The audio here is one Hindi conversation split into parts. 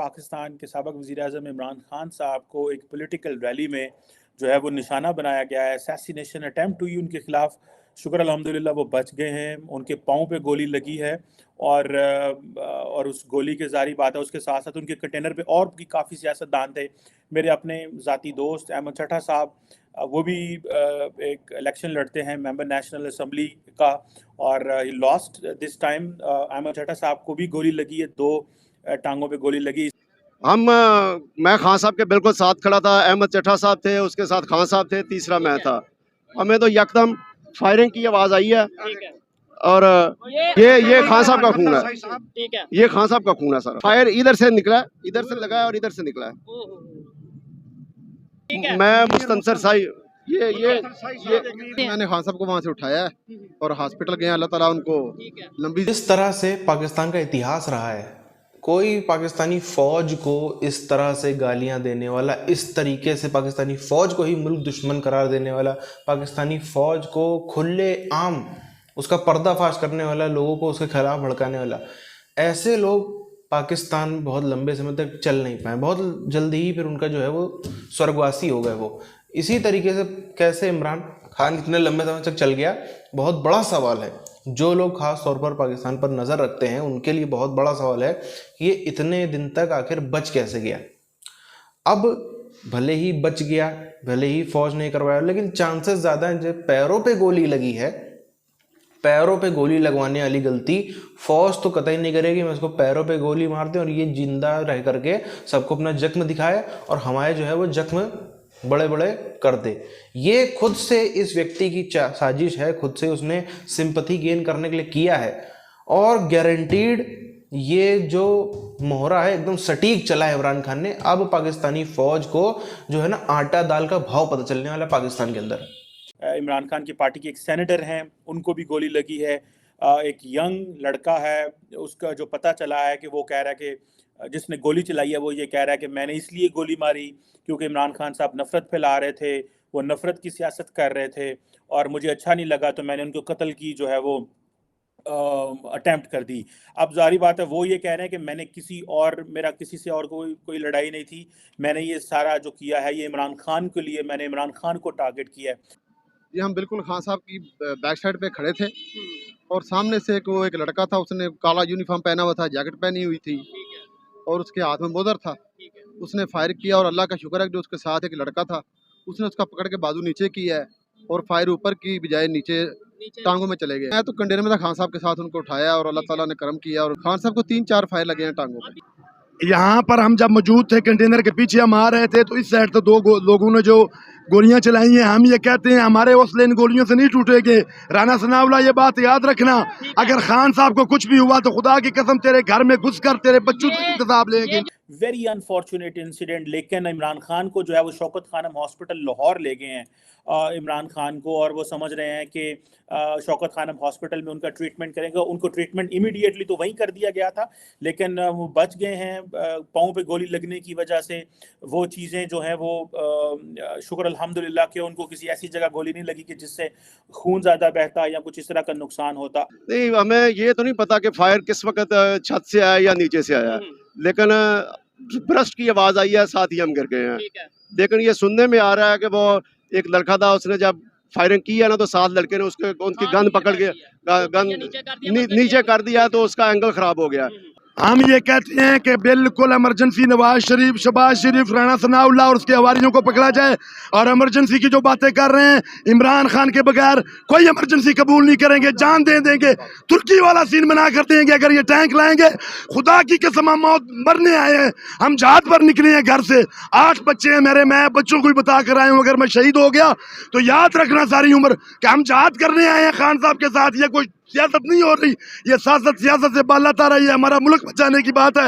पाकिस्तान के साबिक़ वज़ीर-ए-आज़म इमरान खान साहब को एक पॉलिटिकल रैली में जो है वो निशाना बनाया गया है। असैसिनेशन अटेम्प्ट हुई उनके ख़िलाफ़। शुक्र अल्हम्दुलिल्लाह वो बच गए हैं। उनके पाँव पे गोली लगी है और उस गोली के ज़ाहिर बात है उसके साथ-साथ उनके कंटेनर पे और भी काफ़ी सियासतदान थे। मेरे अपने ज़ाती दोस्त अहमद चट्टा साहब वो भी एक इलेक्शन लड़ते हैं मेंबर नेशनल असेंबली का और ही lost this time. Ahmad Chattha साहब को भी गोली लगी है, 2 टाँगों पे गोली लगी। मैं खान साहब के बिल्कुल साथ खड़ा था। अहमद चट्टा साहब थे, उसके साथ खान साहब थे, तीसरा मैं था। हमें तो यकदम फायरिंग की आवाज आई है और ये खान साहब का खून है। ये खान साहब का खून है सर। फायर इधर से निकला, इधर से लगा और इधर से निकला है। मैं मुस्तनसर साहिब ये मैंने खान साहब को वहाँ से उठाया और हॉस्पिटल गए। अल्लाह ताला उनको लंबी। इस तरह से पाकिस्तान का इतिहास रहा है। कोई पाकिस्तानी फ़ौज को इस तरह से गालियां देने वाला, इस तरीके से पाकिस्तानी फ़ौज को ही मुल्क दुश्मन करार देने वाला, पाकिस्तानी फ़ौज को खुले आम उसका पर्दाफाश करने वाला, लोगों को उसके खिलाफ भड़काने वाला, ऐसे लोग पाकिस्तान बहुत लंबे समय तक चल नहीं पाए। बहुत जल्दी ही फिर उनका जो है वो स्वर्गवासी हो गए वो। इसी तरीके से कैसे इमरान खान इतने लंबे समय तक चल गया, बहुत बड़ा सवाल है। जो लोग खास तौर पर पाकिस्तान पर नज़र रखते हैं उनके लिए बहुत बड़ा सवाल है कि ये इतने दिन तक आखिर बच कैसे गया। अब भले ही बच गया, भले ही फौज नहीं करवाया, लेकिन चांसेस ज़्यादा हैं जब पैरों पे गोली लगी है, पैरों पे गोली लगवाने वाली गलती फौज तो कतई नहीं करेगी। मैं उसको पैरों पे गोली मार दे और ये जिंदा रह करके सबको अपना जख्म दिखाए और हमारे जो है वो जख्म बड़े बड़े कर दे। ये खुद से इस व्यक्ति की साजिश है, खुद से उसने सिंपैथी गेन करने के लिए किया है और गारंटीड ये जो मोहरा है एकदम सटीक चला है इमरान खान ने। अब पाकिस्तानी फौज को जो है ना आटा दाल का भाव पता चलने वाला है पाकिस्तान के अंदर। इमरान खान की पार्टी के एक सेनेटर हैं, उनको भी गोली लगी है। एक यंग लड़का है, उसका जो पता चला है कि वो कह रहा है कि जिसने गोली चलाई है वो ये कह रहा है कि मैंने इसलिए गोली मारी क्योंकि इमरान खान साहब नफ़रत फैला रहे थे, वो नफ़रत की सियासत कर रहे थे और मुझे अच्छा नहीं लगा तो मैंने उनको कत्ल की जो है वो अटेम्प्ट कर दी। अब ज़ाहिर बात है वो ये कह रहे हैं कि मैंने मेरा किसी से और कोई लड़ाई नहीं थी, मैंने ये सारा जो किया है ये इमरान खान के लिए, मैंने इमरान खान को टारगेट किया है। ये हम बिल्कुल खान साहब की बैक साइड पे खड़े थे और सामने से एक लड़का था, उसने काला यूनिफॉर्म पहना हुआ था, जैकेट पहनी हुई थी और उसके हाथ में मोदर था। उसने फायर किया और अल्लाह का शुक्र है कि जो उसके साथ एक लड़का था उसने उसका पकड़ के बाजू नीचे किया है और फायर ऊपर की बजाय नीचे टांगों में चले गए। मैं तो कंटेनर में था, खान साहब के साथ उनको उठाया और अल्लाह ताला ने करम किया और खान साहब को 3-4 फायर लगे हैं टांगों पे। यहाँ पर हम जब मौजूद थे, कंटेनर के पीछे हम आ रहे थे तो इस साइड तो लोगों ने जो गोलियां चलाई हैं, हम ये कहते हैं हमारे हौसले इन गोलियों से नहीं टूटेंगे। राना सनाउल्लाह ये बात याद रखना, अगर खान साहब को कुछ भी हुआ तो खुदा की कसम तेरे घर में घुसकर तेरे बच्चों से इंतजाम लेंगे। Very unfortunate incident. लेकिन इमरान खान को जो है वो शौकत खानम हॉस्पिटल लाहौर ले गए हैं इमरान खान को, और वो समझ रहे हैं कि शौकत खानम हॉस्पिटल में उनका ट्रीटमेंट करेंगे। उनको ट्रीटमेंट इमीडिएटली तो वहीं कर दिया गया था, लेकिन वो बच गए हैं। पाँव पे गोली लगने की वजह से वो चीज़ें जो हैं वो शुक्र अल्हम्दुलिल्लाह कि उनको किसी ऐसी जगह गोली नहीं लगी कि जिससे खून ज़्यादा बहता या कुछ इस तरह का नुकसान होता। नहीं, हमें ये तो नहीं पता कि फायर किस वक्त छत से आया या नीचे से आया, लेकिन ब्रस्ट की आवाज आई है, साथ ही हम गिर गए हैं। लेकिन ये सुनने में आ रहा है कि वो एक लड़का था, उसने जब फायरिंग की है ना तो 7 लड़के ने उनकी गन पकड़ के गन नीचे कर दिया तो उसका एंगल खराब हो गया। हम ये कहते हैं कि बिल्कुल इमरजेंसी नवाज शरीफ, शहबाज शरीफ, राना सनाउल्लाह और उसके हवारियों को पकड़ा जाए। और इमरजेंसी की जो बातें कर रहे हैं, इमरान खान के बगैर कोई इमरजेंसी कबूल नहीं करेंगे, जान दे देंगे। तुर्की वाला सीन बना कर देंगे अगर ये टैंक लाएंगे। खुदा की कसम हम मौत मरने आए हैं, हम जहाद पर निकले हैं घर से। 8 बच्चे हैं मेरे, मैं बच्चों को भी बता कर आया हूँ अगर मैं शहीद हो गया तो याद रखना सारी उम्र कि हम जहाद करने आए हैं खान साहब के साथ। ये कोई सियासत नहीं हो रही, ये सियासत से बाला तारा, ये हमारा मुल्क बचाने की बात है।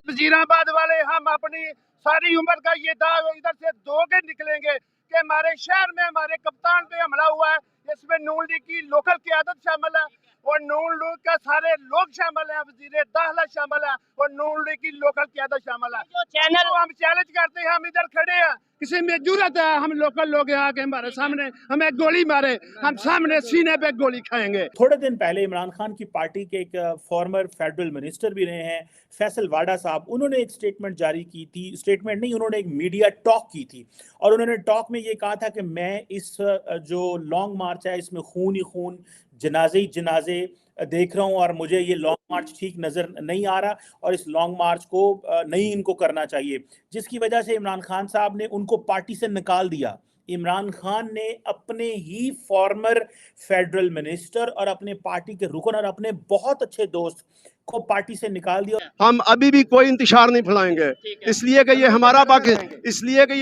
वजीराबाद वाले हम अपनी सारी उम्र का ये दाव इधर से दो के निकलेंगे कि हमारे शहर में हमारे कप्तान पे हमला हुआ है, इसमें नून लीग की लोकल क़यादत शामिल है और नून लीग का सारे लोग शामिल हैं, वजीर दाखिला शामिल है और नून लीग की लोकल क़यादत शामिल है। चैनल तो हम चैलेंज करते हैं, हम इधर खड़े हैं किसी में जरूरत है हम लोकल लोग यहाँ के हमारे सामने हमें गोली मारे, हम सामने सीने पे गोली खाएंगे। थोड़े दिन पहले इमरान खान की पार्टी के एक फॉर्मर फेडरल मिनिस्टर भी रहे हैं फैसल वाडा साहब, उन्होंने एक स्टेटमेंट जारी की थी, स्टेटमेंट नहीं, उन्होंने एक मीडिया टॉक की थी और उन्होंने टॉक में ये कहा था कि मैं इस जो लॉन्ग मार्च है इसमें खून ही खून, जनाजे ही जनाजे देख रहा हूं और मुझे ये लॉन्ग मार्च ठीक नजर नहीं आ रहा और इस लॉन्ग मार्च को नहीं इनको करना चाहिए, जिसकी वजह से इमरान खान साहब ने उनको पार्टी से निकाल दिया। इमरान खान ने अपने ही फॉर्मर फेडरल मिनिस्टर और अपने पार्टी के रुकन और अपने बहुत अच्छे दोस्त को पार्टी से निकाल दिया। हम अभी भी कोई इंतशार नहीं फैलाएंगे, इसलिए कि ये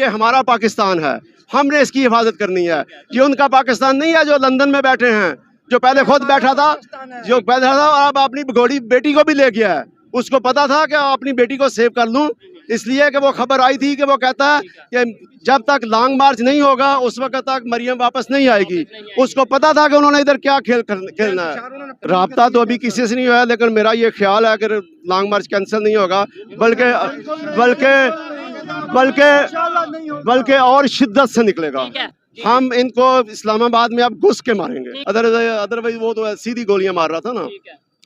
हमारा पाकिस्तान है, हमने इसकी हिफाजत करनी है। ये उनका पाकिस्तान नहीं है जो लंदन में बैठे हैं, जो पहले खुद बैठा था और अब अपनी बेटी को भी ले गया है। उसको पता था कि अपनी बेटी को सेव कर लूं, इसलिए कि वो खबर आई थी कि वो कहता है कि जब तक लॉन्ग मार्च नहीं होगा उस वक्त तक मरियम वापस नहीं आएगी। उसको पता था कि उन्होंने इधर क्या खेलना है। राब्ता तो अभी किसी से नहीं हुआ, लेकिन मेरा ये ख्याल है कि लॉन्ग मार्च कैंसिल नहीं होगा, बल्कि और शिद्दत से निकलेगा। हम इनको इस्लामाबाद में अब घुस के मारेंगे, अदरवाइज वो तो सीधी गोलियां मार रहा था ना।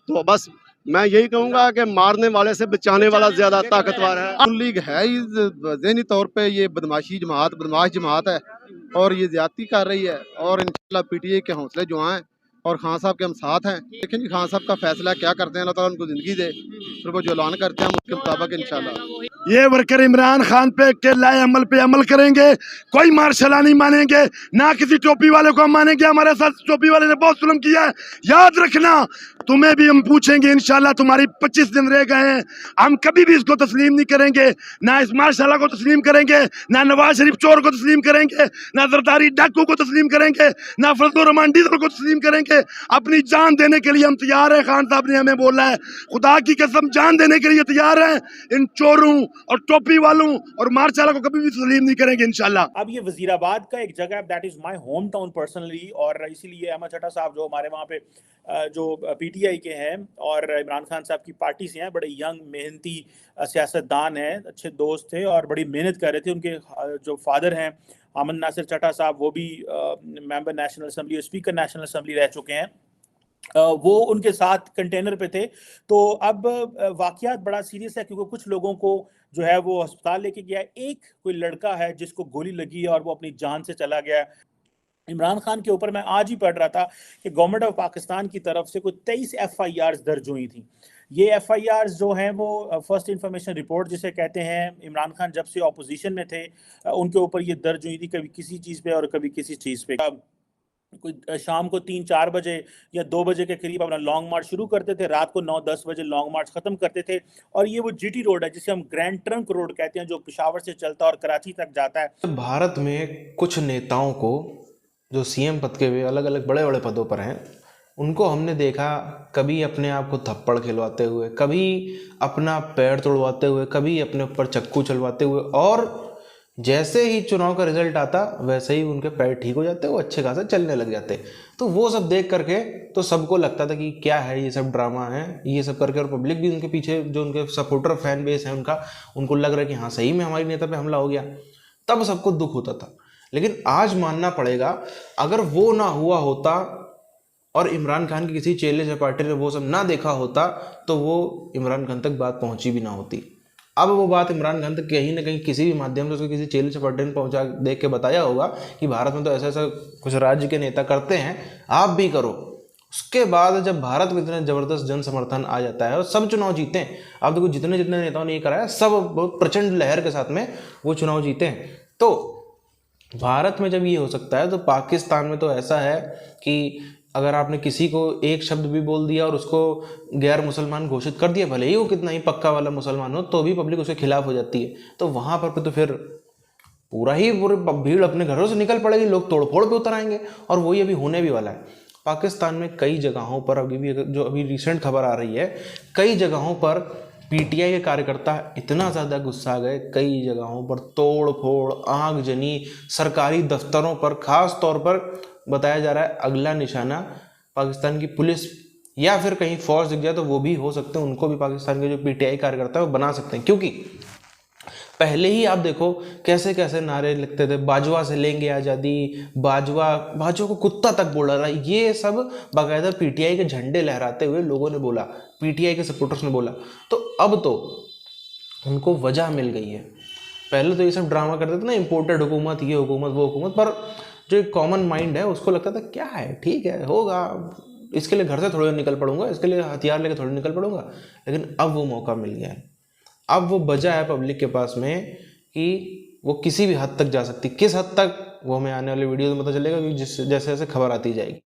तो बस मैं यही कहूंगा कि मारने वाले से बचाने वाला ज्यादा ताकतवर है। नून लीग है ही ज़हनी तौर पे ये बदमाश जमात है और ये ज्यादती कर रही है और इंशाल्लाह पीटीआई के हौसले जो हैं और खान साहब के हम साथ हैं। लेकिन जी खान साहब का फैसला क्या करते हैं, अल्लाह ताला उनको जिंदगी दे, फिर वो जो ऐलान करते हैं हम उसके मुताबिक इंशाल्लाह। ये वर्कर इमरान खान पे लाए अमल पे अमल करेंगे, कोई मार्शल नहीं मानेंगे, ना किसी टोपी वाले को हम मानेंगे। हमारे साथ टोपी वाले ने बहुत जुल्म किया है, याद रखना। तुम्हें भी हम पूछेंगे इंशाल्लाह, तुम्हारी 25 दिन रह गए हैं, हम कभी भी इसको तस्लीम नहीं करेंगे, ना इस मार्शाला को तस्लीम करेंगे, ना नवाज शरीफ चोर को तस्लीम करेंगे, ना जरदारी डाकू को तस्लीम करेंगे, ना फजलुर रहमान डीजल को तस्लीम करेंगे। अपनी जान देने के लिए हम तैयार हैं, खान साहब ने हमें बोला है, खुदा की कसम जान देने के लिए तैयार हैं। इन चोरों और टोपी वालों और मार्शाला को कभी भी तस्लीम नहीं करेंगे इंशाल्लाह। अब ये वजीराबाद का एक जगह है, that is my home town personally, और इसीलिए अहमद चट्टा साहब जो हमारे वहाँ पे जो पीटीआई के हैं और इमरान खान साहब की पार्टी से हैं, बड़े यंग मेहनती सियासतदान हैं, अच्छे दोस्त थे और बड़ी मेहनत कर रहे थे। उनके जो फादर हैं अहमद नासिर चट्टा साहब, वो भी मेंबर नेशनल असम्बली और स्पीकर नेशनल असम्बली रह चुके हैं, वो उनके साथ कंटेनर पे थे। तो अब वाकयात बड़ा सीरियस है क्योंकि कुछ लोगों को जो है वो अस्पताल लेके गया। एक कोई लड़का है जिसको गोली लगी है और वो अपनी जान से चला गया। इमरान खान के ऊपर मैं आज ही पढ़ रहा था कि गवर्नमेंट ऑफ पाकिस्तान की तरफ से कोई 23 FIRs दर्ज हुई थी। ये FIRs जो हैं वो फर्स्ट इंफॉर्मेशन रिपोर्ट जिसे कहते हैं, इमरान खान जब से ऑपोजिशन में थे उनके ऊपर ये दर्ज हुई थी, कभी किसी चीज़ पे और कभी किसी चीज़ पे। कोई शाम को 3-4 बजे या 2 बजे के करीब अपना लॉन्ग मार्च शुरू करते थे, रात को 9-10 बजे लॉन्ग मार्च ख़त्म करते थे। और ये वो GT रोड है जिसे हम ग्रैंड ट्रंक रोड कहते हैं, जो पेशावर से चलता और कराची तक जाता है। भारत में कुछ नेताओं को जो CM पद के हुए अलग अलग बड़े बड़े पदों पर हैं, उनको हमने देखा कभी अपने आप को थप्पड़ खिलवाते हुए, कभी अपना पैर तोड़वाते हुए, कभी अपने ऊपर चक्कू चलवाते हुए, और जैसे ही चुनाव का रिजल्ट आता वैसे ही उनके पैर ठीक हो जाते, वो अच्छे खासा चलने लग जाते। तो वो सब देख करके तो सबको लगता था कि क्या है ये सब ड्रामा है, ये सब करके, और पब्लिक भी उनके पीछे जो उनके सपोर्टर फैन बेस है उनको लग रहा है कि हाँ सही में हमारी नेता पे हमला हो गया। तब सबको दुख होता था। लेकिन आज मानना पड़ेगा, अगर वो ना हुआ होता और इमरान खान की किसी चेले चपाटे ने वो सब ना देखा होता तो वो इमरान खान तक बात पहुंची भी ना होती। अब वो बात इमरान खान तक कहीं ना कहीं किसी भी माध्यम से उसको किसी चेले चपाटे ने पहुंचा देख के बताया होगा कि भारत में तो ऐसा ऐसा कुछ राज्य के नेता करते हैं, आप भी करो। उसके बाद जब भारत में इतना ज़बरदस्त जन समर्थन आ जाता है और सब चुनाव जीते हैं, आप देखो जितने जितने नेताओं ने ये कराया सब बहुत प्रचंड लहर के साथ में वो चुनाव जीते हैं। तो भारत में जब ये हो सकता है तो पाकिस्तान में तो ऐसा है कि अगर आपने किसी को एक शब्द भी बोल दिया और उसको गैर मुसलमान घोषित कर दिया, भले ही वो कितना ही पक्का वाला मुसलमान हो, तो भी पब्लिक उसके खिलाफ हो जाती है। तो वहाँ पर तो फिर पूरी भीड़ अपने घरों से निकल पड़ेगी, लोग तोड़फोड़ पे उतर आएंगे, और वही अभी होने भी वाला है। पाकिस्तान में कई जगहों पर अभी रिसेंट खबर आ रही है, कई जगहों पर PTI के कार्यकर्ता इतना ज़्यादा गुस्सा गए, कई जगहों पर तोड़ फोड़, आगजनी, सरकारी दफ्तरों पर खास तौर पर बताया जा रहा है अगला निशाना पाकिस्तान की पुलिस या फिर कहीं फौज दिख जाए तो वो भी हो सकते हैं, उनको भी पाकिस्तान के जो PTI कार्यकर्ता है वो बना सकते हैं। क्योंकि पहले ही आप देखो कैसे कैसे नारे लिखते थे, बाजवा से लेंगे आज़ादी, बाजवा को कुत्ता तक बोला था। ये सब बाकायदा पीटीआई के झंडे लहराते हुए लोगों ने बोला, पीटीआई के सपोर्टर्स ने बोला। तो अब तो उनको वजह मिल गई है। पहले तो ये सब ड्रामा करते थे ना, इम्पोर्टेड हुकूमत, ये हुकूमत, वो हुकूमत, पर जो एक कॉमन माइंड है उसको लगता था क्या है, ठीक है होगा, इसके लिए घर से थोड़ी निकल पड़ूंगा, इसके लिए हथियार लेके थोड़ी निकल पड़ूंगा। लेकिन अब वो मौका मिल गया है, अब वो बचा है पब्लिक के पास में कि वो किसी भी हद तक जा सकती। किस हद तक वो हमें आने वाले वीडियो में पता चलेगा, क्योंकि जैसे जैसे खबर आती जाएगी।